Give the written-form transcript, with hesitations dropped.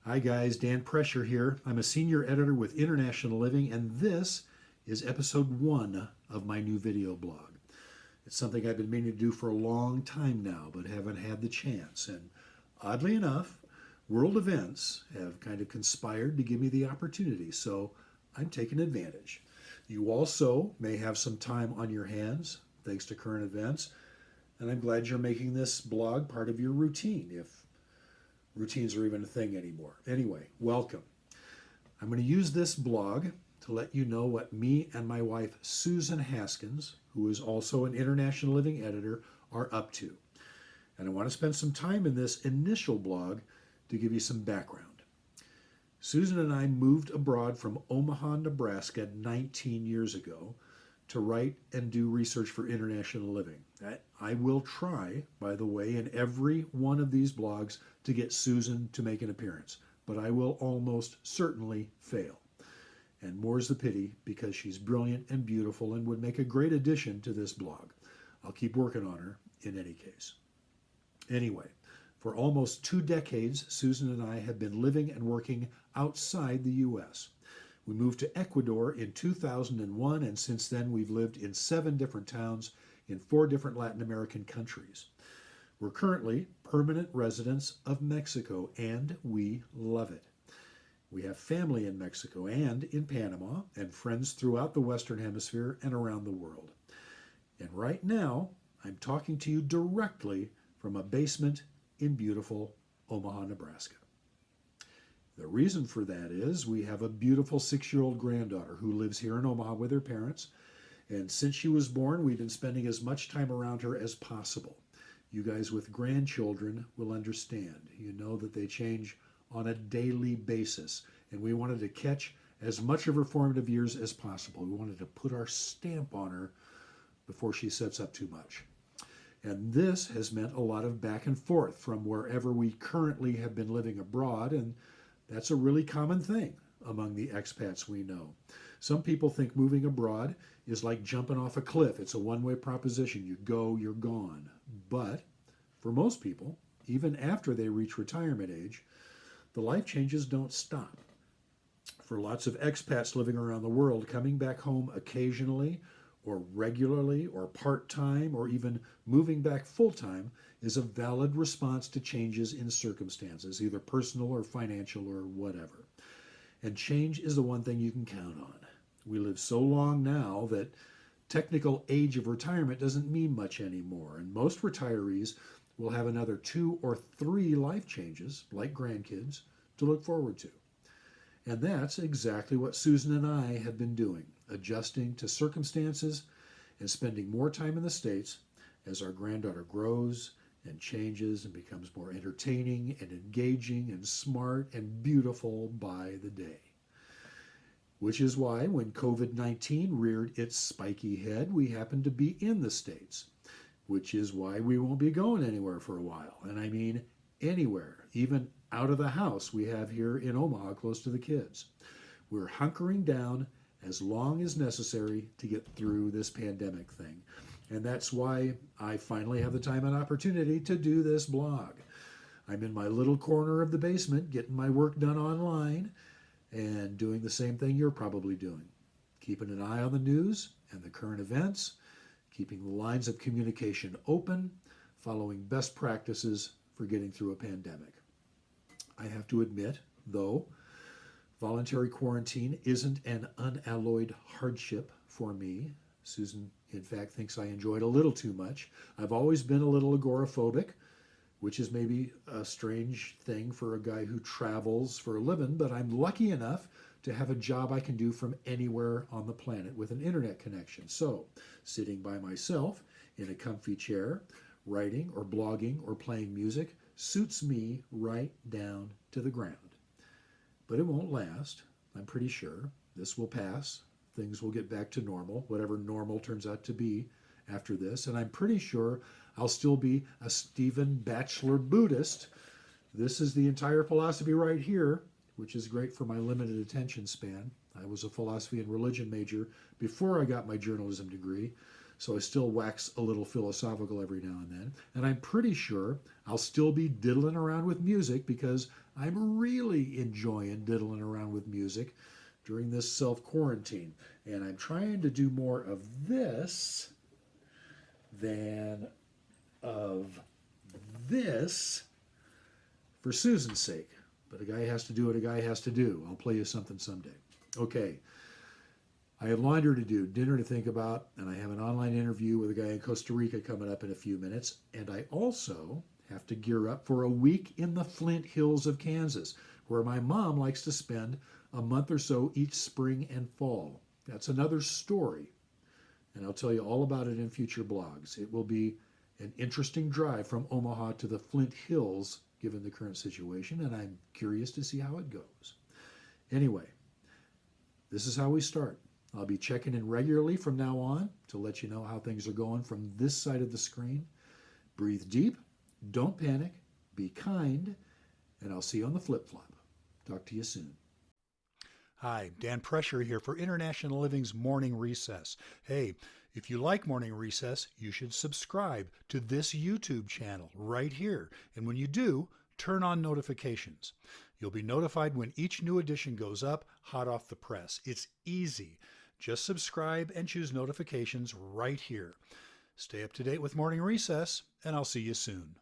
Hi guys, Dan Prescher here. I'm a senior editor with International Living, and this is episode 1 of my new video blog. It's something I've been meaning to do for a long time now, but haven't had the chance. And oddly enough, world events have kind of conspired to give me the opportunity, so I'm taking advantage. You also may have some time on your hands, thanks to current events, and I'm glad you're making this blog part of your routine, if routines are even a thing anymore. Anyway, welcome. I'm going to use this blog to let you know what me and my wife, Suzan Haskins, who is also an International Living editor, are up to. And I want to spend some time in this initial blog to give you some background. Suzan and I moved abroad from Omaha, Nebraska 19 years ago to write and do research for International Living. I will try, by the way, in every one of these blogs to get Suzan to make an appearance, but I will almost certainly fail. And more's the pity, because she's brilliant and beautiful and would make a great addition to this blog. I'll keep working on her in any case. Anyway, for almost 2 decades, Suzan and I have been living and working outside the U.S. We moved to Ecuador in 2001, and since then we've lived in 7 different towns in 4 different Latin American countries. We're currently permanent residents of Mexico, and we love it. We have family in Mexico and in Panama, and friends throughout the Western Hemisphere and around the world. And right now, I'm talking to you directly from a basement in beautiful Omaha, Nebraska. The reason for that is we have a beautiful 6-year-old granddaughter who lives here in Omaha with her parents. And since she was born, we've been spending as much time around her as possible. You guys with grandchildren will understand. You know that they change on a daily basis. And we wanted to catch as much of her formative years as possible. We wanted to put our stamp on her before she sets up too much. And this has meant a lot of back and forth from wherever we currently have been living abroad, and that's a really common thing among the expats we know. Some people think moving abroad is like jumping off a cliff. It's a one-way proposition. You go, you're gone. But for most people, even after they reach retirement age, the life changes don't stop. For lots of expats living around the world, coming back home occasionally or regularly or part-time or even moving back full-time is a valid response to changes in circumstances, either personal or financial or whatever. And change is the one thing you can count on. We live so long now that technical age of retirement doesn't mean much anymore, and most retirees will have another 2 or 3 life changes, like grandkids, to look forward to. And that's exactly what Suzan and I have been doing, adjusting to circumstances and spending more time in the States as our granddaughter grows and changes and becomes more entertaining and engaging and smart and beautiful by the day. Which is why when COVID-19 reared its spiky head, we happened to be in the States. Which is why we won't be going anywhere for a while. And I mean anywhere, even out of the house we have here in Omaha close to the kids. We're hunkering down as long as necessary to get through this pandemic thing. And that's why I finally have the time and opportunity to do this blog. I'm in my little corner of the basement getting my work done online and doing the same thing you're probably doing. Keeping an eye on the news and the current events, keeping the lines of communication open, following best practices for getting through a pandemic. I have to admit, though, voluntary quarantine isn't an unalloyed hardship for me. Suzan, in fact, thinks I enjoy it a little too much. I've always been a little agoraphobic, which is maybe a strange thing for a guy who travels for a living, but I'm lucky enough to have a job I can do from anywhere on the planet with an internet connection. So, sitting by myself in a comfy chair, writing or blogging or playing music suits me right down to the ground. But it won't last, I'm pretty sure. This will pass. Things will get back to normal, whatever normal turns out to be after this. And I'm pretty sure I'll still be a Stephen Batchelor Buddhist. This is the entire philosophy right here, which is great for my limited attention span. I was a philosophy and religion major before I got my journalism degree. so I still wax a little philosophical every now and then. And I'm pretty sure I'll still be diddling around with music because I'm really enjoying diddling around with music during this self-quarantine. And I'm trying to do more of this than of this for Susan's sake. But a guy has to do what a guy has to do. I'll play you something someday. Okay. I have laundry to do, dinner to think about, and I have an online interview with a guy in Costa Rica coming up in a few minutes. And I also have to gear up for a week in the Flint Hills of Kansas, where my mom likes to spend a month or so each spring and fall. That's another story, and I'll tell you all about it in future blogs. It will be an interesting drive from Omaha to the Flint Hills, given the current situation, and I'm curious to see how it goes. Anyway, this is how we start. I'll be checking in regularly from now on to let you know how things are going from this side of the screen. Breathe deep, don't panic, be kind, and I'll see you on the flip-flop. Talk to you soon. Hi, Dan Prescher here for International Living's Morning Recess. Hey, if you like Morning Recess, you should subscribe to this YouTube channel right here. And when you do, turn on notifications. You'll be notified when each new edition goes up, hot off the press. It's easy. Just subscribe and choose notifications right here. Stay up to date with Morning Recess, and I'll see you soon.